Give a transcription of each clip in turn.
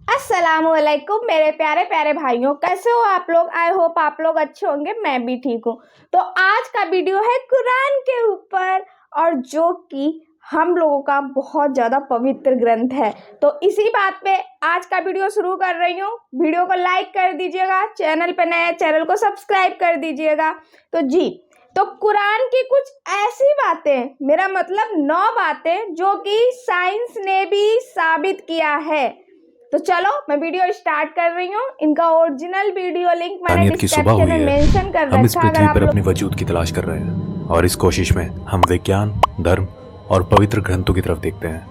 अस्सलामुअलैकुम मेरे प्यारे प्यारे भाइयों, कैसे हो आप लोग। आई होप आप लोग अच्छे होंगे, मैं भी ठीक हूँ। तो आज का वीडियो है कुरान के ऊपर, और जो कि हम लोगों का बहुत ज़्यादा पवित्र ग्रंथ है। तो इसी बात पे आज का वीडियो शुरू कर रही हूँ। वीडियो को लाइक कर दीजिएगा, चैनल पे नए चैनल को सब्सक्राइब कर दीजिएगा। तो कुरान की कुछ ऐसी बातें, मेरा मतलब 9 बातें जो कि साइंस ने भी साबित किया है। तो चलो मैं वीडियो स्टार्ट कर रही हूँ। इनका ओरिजिनल वीडियो लिंक मैंने डिस्क्रिप्शन में मेंशन कर रखा है। हम इस पृथ्वी पर अपने वजूद की तलाश कर रहे हैं और इस कोशिश में हम विज्ञान, धर्म और पवित्र ग्रंथों की तरफ देखते हैं।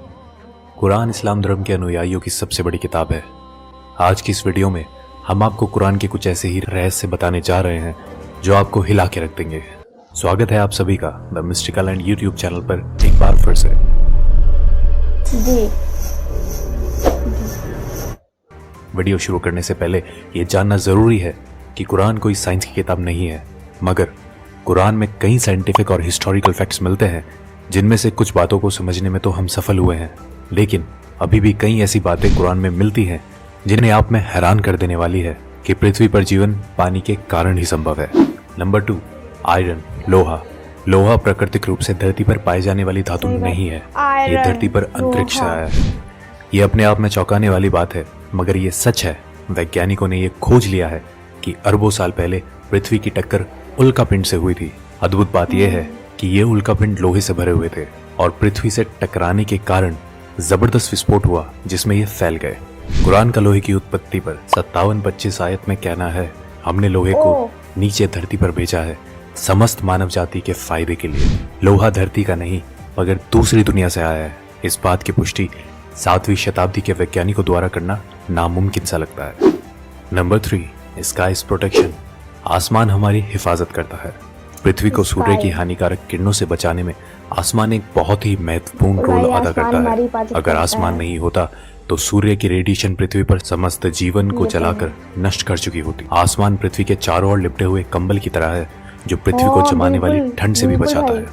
कुरान इस्लाम धर्म के अनुयायियों की सबसे बड़ी किताब है। आज की इस वीडियो में हम आपको कुरान के कुछ ऐसे ही रहस्य बताने जा रहे हैं जो आपको हिला के रख देंगे। स्वागत है आप सभी का the mystical land YouTube channel पर एक बार फिर से। वीडियो शुरू करने से पहले ये जानना जरूरी है कि कुरान कोई साइंस की किताब नहीं है, मगर कुरान में कई साइंटिफिक और हिस्टोरिकल फैक्ट्स मिलते हैं जिनमें से कुछ बातों को समझने में तो हम सफल हुए हैं, लेकिन अभी भी कई ऐसी बातें कुरान में मिलती हैं जिन्हें आप में हैरान कर देने वाली है कि पृथ्वी पर जीवन पानी के कारण ही संभव है। नंबर 2, आयरन, लोहा प्राकृतिक रूप से धरती पर पाए जाने वाली धातु नहीं है। ये धरती पर अंतरिक्ष से आया है। ये अपने आप में चौंकाने वाली बात है, मगर ये सच है। वैज्ञानिकों ने ये खोज लिया है कि अरबों साल पहले पृथ्वी की टक्कर उल्कापिंड से हुई थी। अद्भुत बात यह है कि ये उल्कापिंड लोहे से भरे हुए थे और पृथ्वी से टकराने के कारण जबरदस्त विस्फोट हुआ जिसमें ये फैल गए। कुरान का लोहे की उत्पत्ति पर 57-25 आयत में कहना है, हमने लोहे को नीचे धरती पर भेजा है समस्त मानव जाति के फायदे के लिए। लोहा धरती का नहीं मगर दूसरी दुनिया से आया है। इस बात की पुष्टि 7वीं शताब्दी के वैज्ञानिकों द्वारा करना नामुमकिन सा लगता है। Number 3, skies protection. आसमान हमारी हिफाजत करता है। पृथ्वी को सूर्य की हानिकारक किरणों से बचाने में आसमान एक बहुत ही महत्वपूर्ण रोल अदा करता है। अगर आसमान नहीं होता तो सूर्य की रेडिएशन पृथ्वी पर समस्त जीवन को जलाकर नष्ट कर चुकी होती। आसमान पृथ्वी के चारों ओर लिपटे हुए कंबल की तरह है जो पृथ्वी को जमाने वाली ठंड से भी बचाता है।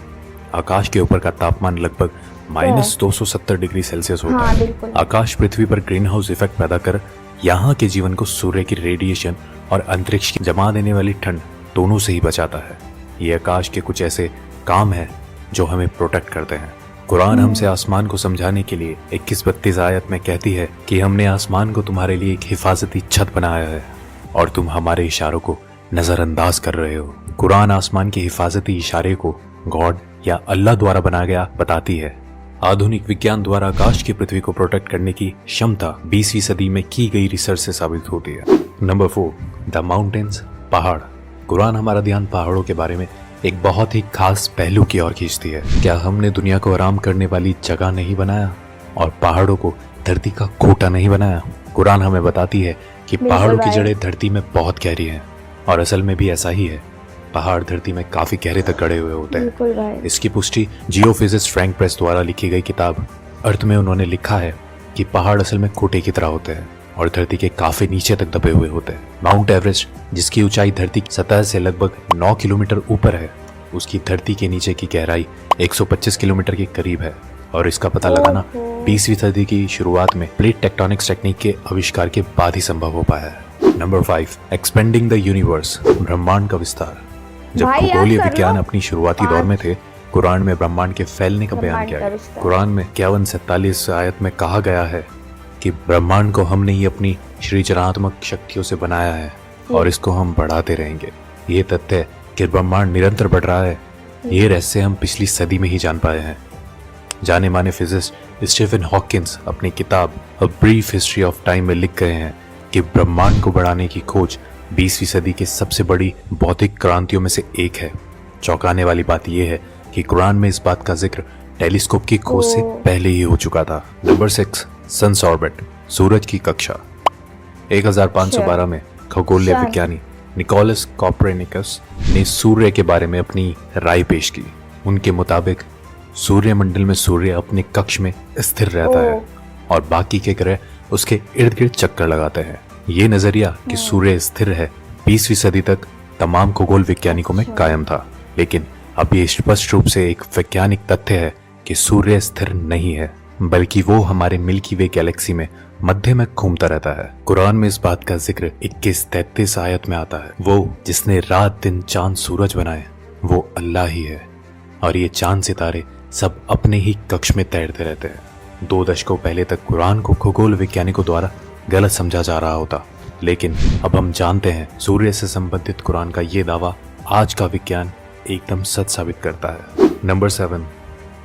आकाश के ऊपर का तापमान लगभग -270 डिग्री सेल्सियस होता है। आकाश पृथ्वी पर ग्रीन हाउस इफेक्ट पैदा कर यहाँ के जीवन को सूर्य की रेडिएशन और अंतरिक्ष की जमा देने वाली ठंड दोनों से ही बचाता है। ये आकाश के कुछ ऐसे काम है जो हमें प्रोटेक्ट करते हैं। कुरान हमसे आसमान को समझाने के लिए 21-32 आयत में कहती है कि हमने आसमान को तुम्हारे लिए एक हिफाजती छत बनाया है और तुम हमारे इशारों को नजरअंदाज कर रहे हो। कुरान आसमान के हिफाजती इशारे को गॉड या अल्लाह द्वारा बनाया गया बताती है। आधुनिक विज्ञान द्वारा आकाश की पृथ्वी को प्रोटेक्ट करने की क्षमता 20वीं सदी में की गई रिसर्च से साबित होती है। नंबर 4, द माउंटेन्स, पहाड़। कुरान हमारा ध्यान पहाड़ों के बारे में एक बहुत ही खास पहलू की ओर खींचती है। क्या हमने दुनिया को आराम करने वाली जगह नहीं बनाया और पहाड़ों को धरती का खोटा नहीं बनाया? कुरान हमें बताती है कि पहाड़ों की जड़ें धरती में बहुत गहरी हैं और असल में भी ऐसा ही है। पहाड़ धरती में काफी गहरे तक गड़े हुए होते हैं। इसकी पुष्टि जियोफिजिस्ट फ्रैंक प्रेस द्वारा लिखी गई किताब अर्थ में उन्होंने लिखा है कि पहाड़ असल में खोटे की तरह होते हैं और धरती के काफी नीचे तक दबे हुए होते हैं। माउंट एवरेस्ट, जिसकी ऊंचाई धरती की सतह से लगभग 9 किलोमीटर ऊपर है, उसकी धरती के नीचे की गहराई 125 किलोमीटर के करीब है और इसका पता लगाना 20वीं सदी की शुरुआत में प्लेट टेक्टोनिक्स टेक्निक के आविष्कार के बाद ही संभव हो पाया है। नंबर 5, एक्सपेंडिंग द यूनिवर्स, ब्रह्मांड का विस्तार। जब खगोलीय विज्ञान अपनी शुरुआती दौर में थे, कुरान में ब्रह्मांड के फैलने का बयान किया गया। कुरान में 51-47 आयत में कहा गया है कि ब्रह्मांड को हमने ही अपनी सृजनात्मक शक्तियों से बनाया है और इसको हम बढ़ाते रहेंगे। ये तथ्य कि ब्रह्मांड निरंतर बढ़ रहा है, ये रहस्य हम पिछली सदी में ही जान पाए हैं। जाने माने फिजिस्ट स्टीफन हॉकिंस अपनी किताब a brief history of time में लिख गए हैं कि ब्रह्मांड को बढ़ाने की खोज 20वीं सदी की सबसे बड़ी भौतिक क्रांतियों में से एक है। चौंकाने वाली बात यह है कि कुरान में इस बात का जिक्र टेलीस्कोप की खोज से पहले ही हो चुका था। नंबर 6, सन्स ऑर्बिट, सूरज की कक्षा। 1512 में खगोलीय विज्ञानी निकोलस कॉपरनिकस ने सूर्य के बारे में अपनी राय पेश की। उनके मुताबिक सूर्यमंडल में सूर्य अपने कक्ष में स्थिर रहता है और बाकी के ग्रह उसके इर्द गिर्द चक्कर लगाते हैं। ये नजरिया कि सूर्य स्थिर है 20वीं सदी तक तमाम खगोल वैज्ञानिकों में कायम था, लेकिन अब ये स्पष्ट रूप से एक वैज्ञानिक तथ्य है कि सूर्य स्थिर नहीं है, बल्कि वो हमारे मिल्की वे गैलेक्सी में मध्य में घूमता रहता है। कुरान में इस बात का जिक्र 21-33 आयत में आता है। वो जिसने रात दिन चांद सूरज बनाए वो अल्लाह ही है, और ये चांद सितारे सब अपने ही कक्ष में तैरते रहते हैं। 2 दशकों पहले तक कुरान को खगोल वैज्ञानिकों द्वारा गलत समझा जा रहा होता, लेकिन अब हम जानते हैं सूर्य से संबंधित कुरान का ये दावा आज का विज्ञान एकदम सच साबित करता है। नंबर 7,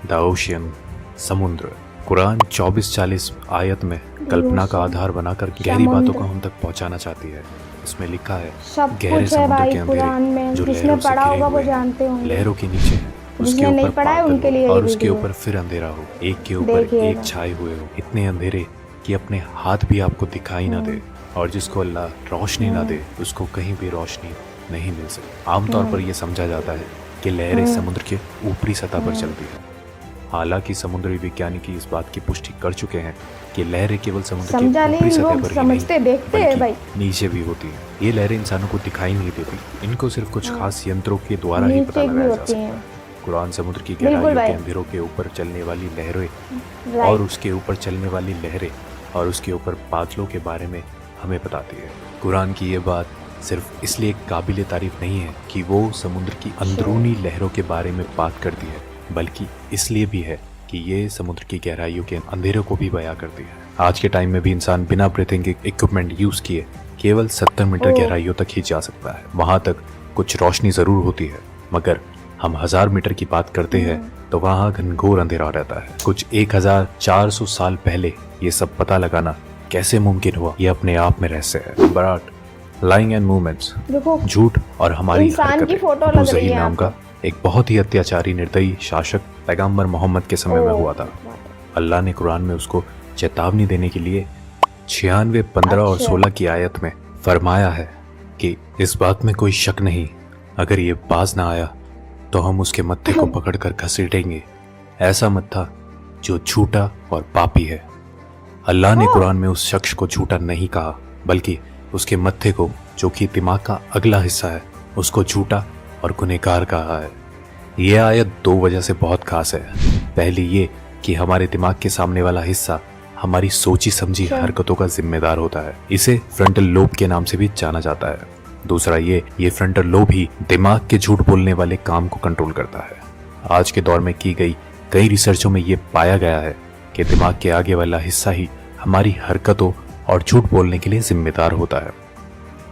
द ओशियन, समुद्र। कुरान 24-40 आयत में कल्पना का आधार बनाकर गहरी बातों को हम तक पहुंचाना चाहती है। इसमें लिखा है, सब गहरे कुछ है समुद्र भाई के कुरान अंधेरे में, जो जिसने लहरों से पढ़ा घिरे होगा वो हुए हैं, जानते होंगे। लहरों के नीचे है, उसके जिसने नहीं ऊपर पढ़ा है बादल उनके हो लिए और ये उसके वीडियो। ऊपर फिर अंधेरा हो, एक के ऊपर देखिएगा। एक छाए हुए हो, इतने अंधेरे कि अपने हाथ भी आपको दिखाई ना दे, और जिसको अल्लाह रोशनी ना दे उसको कहीं भी रोशनी नहीं मिल सकती। आमतौर पर यह समझा जाता है कि लहरें समुद्र के ऊपरी सतह पर चलती है। हालांकि समुद्री वैज्ञानिक इस बात की पुष्टि कर चुके हैं कि लहरें केवल समुद्र के समझा ऊपरी नहीं, सतह लोग पर ही समझते नहीं देखते हैं भाई। बल्कि नीचे भी होती हैं। ये लहरें इंसानों को दिखाई नहीं देती, इनको सिर्फ कुछ खास यंत्रों के द्वारा ही पता नीचे भी लगाया जा होती सकता है। हैं। कुरान समुद्र की बिल्कुल गहराइयों भाई। के अंधेरों के ऊपर चलने वाली लहरें और राइट। उसके ऊपर चलने वाली लहरें और उसके ऊपर बादलों के बारे में हमें बताती है। कुरान की ये बात सिर्फ इसलिए काबिल तारीफ नहीं है कि वो समुद्र की अंदरूनी लहरों के बारे में बात करती है, बल्कि इसलिए भी है कि ये समुद्र की गहराइयों के अंधेरों को भी बयां करती है। आज के टाइम में भी इंसान बिना ब्रीथिंग इक्विपमेंट यूज किए केवल 70 मीटर गहराइयों तक ही जा सकता है। वहां तक कुछ रोशनी जरूर होती है, मगर हम 1000 मीटर की बात करते हैं तो वहां घनघोर अंधेरा रहता है। कुछ 1400 साल पहले ये सब पता लगाना कैसे मुमकिन हुआ, ये अपने आप में रहस्य है। नंबर 8, लाइंग एंड मूवमेंट्स, देखो झूठ और हमारी इंसान की हरकतें। फोटो अबू लग रही ज़हीर है नाम का एक बहुत ही अत्याचारी निर्दयी शासक पैगंबर मोहम्मद के समय में हुआ था। अल्लाह ने कुरान में उसको चेतावनी देने के लिए 96, 15 और 16 की आयत में फरमाया है कि इस बात में कोई शक नहीं, अगर ये बाज ना आया तो हम उसके मत्थे को पकड़कर घसीटेंगे, ऐसा मत्था जो झूठा और पापी है। अल्लाह ने कुरान में उस शख्स को झूठा नहीं कहा, बल्कि उसके मत्थे को, जो कि दिमाग का अगला हिस्सा है, उसको झूठा और गुनहगार कहा है। यह आयत 2 वजह से बहुत खास है। पहली ये कि हमारे दिमाग के सामने वाला हिस्सा हमारी सोची समझी हरकतों का जिम्मेदार होता है। इसे फ्रंटल लोब के नाम से भी जाना जाता है। दूसरा ये फ्रंटल लोब ही दिमाग के झूठ बोलने वाले काम को कंट्रोल करता है। आज के दौर में की गई कई रिसर्चों में ये पाया गया है कि दिमाग के आगे वाला हिस्सा ही हमारी हरकतों और झूठ बोलने के लिए जिम्मेदार होता है।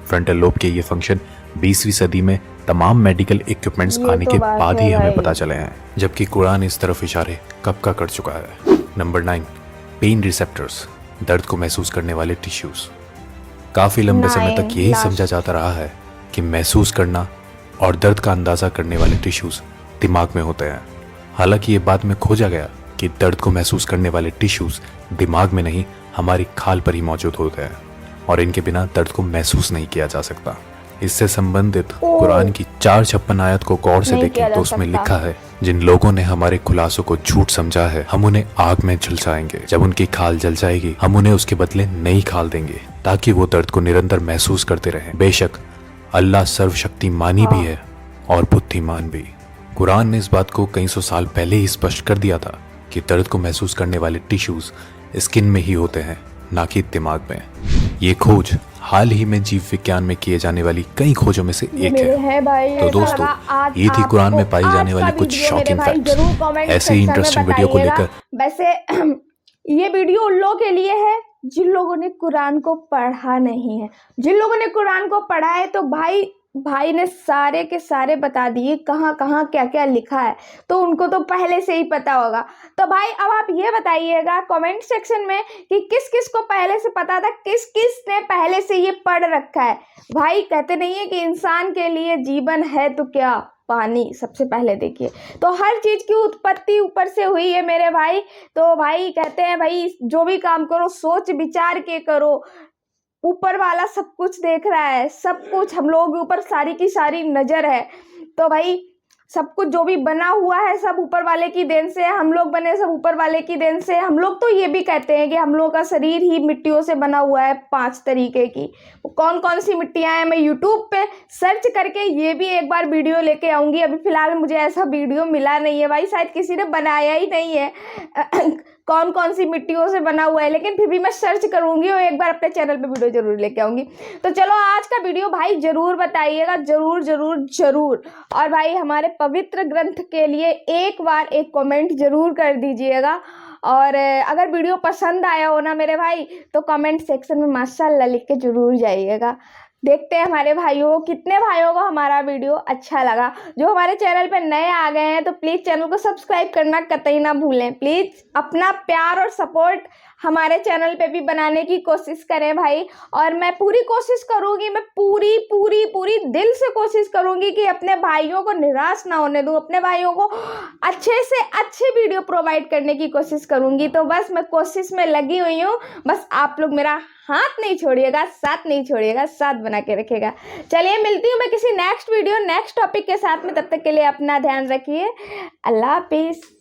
फ्रंटल लोब के ये फंक्शन 20वीं सदी में तमाम मेडिकल इक्विपमेंट्स आने के बाद ही हमें पता चले हैं, जबकि कुरान इस तरफ इशारे कब का कर चुका है। नंबर 9, पेन रिसेप्टर्स, दर्द को महसूस करने वाले टिश्यूज। काफी लंबे समय तक यही समझा जाता रहा है कि महसूस करना और दर्द का अंदाजा करने वाले टिश्यूज दिमाग में होते हैं। हालांकि ये बाद में खोजा गया कि दर्द को महसूस करने वाले टिश्यूज दिमाग में नहीं, हमारी खाल पर ही मौजूद होते हैं, और इनके बिना दर्द को महसूस नहीं किया जा सकता। इससे संबंधित कुरान की 456 आयत को गौर से देखें तो उसमें लिखा है, जिन लोगों ने हमारे खुलासों को झूठ समझा है, हम उन्हें आग में झुलसाएंगे। जब उनकी खाल जल जाएगी, हम उन्हें उसके बदले नई खाल देंगे, ताकि वो दर्द को निरंतर महसूस करते रहें। बेशक अल्लाह सर्वशक्तिमानी भी है और बुद्धिमान भी। कुरान ने इस बात को कई सौ साल पहले ही स्पष्ट कर दिया था कि दर्द को महसूस करने वाले टिश्यूज स्किन में ही होते हैं, ना कि दिमाग में। ये खोज हाल ही में जीव विज्ञान में किए जाने वाली कई खोजों में से एक है। तो दोस्तों, ये थी कुरान में पाई जाने वाली कुछ शॉकिंग फैक्ट्स। ऐसे ही इंटरेस्टिंग वीडियो को लेकर वैसे ये वीडियो उन लोगों के लिए है जिन लोगों ने कुरान को पढ़ा नहीं है। जिन लोगों ने कुरान को पढ़ा है तो भाई ने सारे के सारे बता दिए कहाँ कहाँ क्या क्या लिखा है, तो उनको तो पहले से ही पता होगा। तो भाई अब आप ये बताइएगा कमेंट सेक्शन में कि किस किस को पहले से पता था, किस किस ने पहले से ये पढ़ रखा है। भाई कहते नहीं है कि इंसान के लिए जीवन है तो क्या, पानी। सबसे पहले देखिए तो हर चीज की उत्पत्ति ऊपर से हुई है मेरे भाई। तो भाई कहते हैं भाई जो भी काम करो सोच विचार के करो, ऊपर वाला सब कुछ देख रहा है, सब कुछ हम लोगों के ऊपर सारी की सारी नजर है। तो भाई सब कुछ जो भी बना हुआ है सब ऊपर वाले की देन से, हम लोग बने सब ऊपर वाले की देन से। हम लोग तो ये भी कहते हैं कि हम लोगों का शरीर ही मिट्टियों से बना हुआ है 5 तरीके की। कौन कौन सी मिट्टियां हैं मैं यूट्यूब पे सर्च करके ये भी एक बार वीडियो लेके आऊंगी। अभी फिलहाल मुझे ऐसा वीडियो मिला नहीं है भाई, शायद किसी ने बनाया ही नहीं है। कौन कौन सी मिट्टियों से बना हुआ है, लेकिन फिर भी मैं सर्च करूँगी और एक बार अपने चैनल पे वीडियो जरूर लेके आऊँगी। तो चलो आज का वीडियो भाई ज़रूर बताइएगा, ज़रूर ज़रूर ज़रूर। और भाई हमारे पवित्र ग्रंथ के लिए एक बार एक कमेंट ज़रूर कर दीजिएगा। और अगर वीडियो पसंद आया हो ना मेरे भाई, तो कमेंट सेक्शन में माशाल्लाह लिख के ज़रूर जाइएगा। देखते हैं हमारे भाइयों को, कितने भाइयों को हमारा वीडियो अच्छा लगा। जो हमारे चैनल पे नए आ गए हैं तो प्लीज़ चैनल को सब्सक्राइब करना कतई ना भूलें। प्लीज़ अपना प्यार और सपोर्ट हमारे चैनल पे भी बनाने की कोशिश करें भाई। और मैं पूरी कोशिश करूँगी, मैं पूरी पूरी पूरी दिल से कोशिश करूँगी कि अपने भाइयों को निराश ना होने दूँ, अपने भाइयों को अच्छे से अच्छी वीडियो प्रोवाइड करने की कोशिश करूँगी। तो बस मैं कोशिश में लगी हुई हूँ, बस आप लोग मेरा हाथ नहीं छोड़िएगा, साथ नहीं छोड़िएगा, साथ बना के रखिएगा। चलिए मिलती हूँ मैं किसी नेक्स्ट वीडियो नेक्स्ट टॉपिक के साथ में, तब तक के लिए अपना ध्यान रखिए। अल्लाह हाफिज़।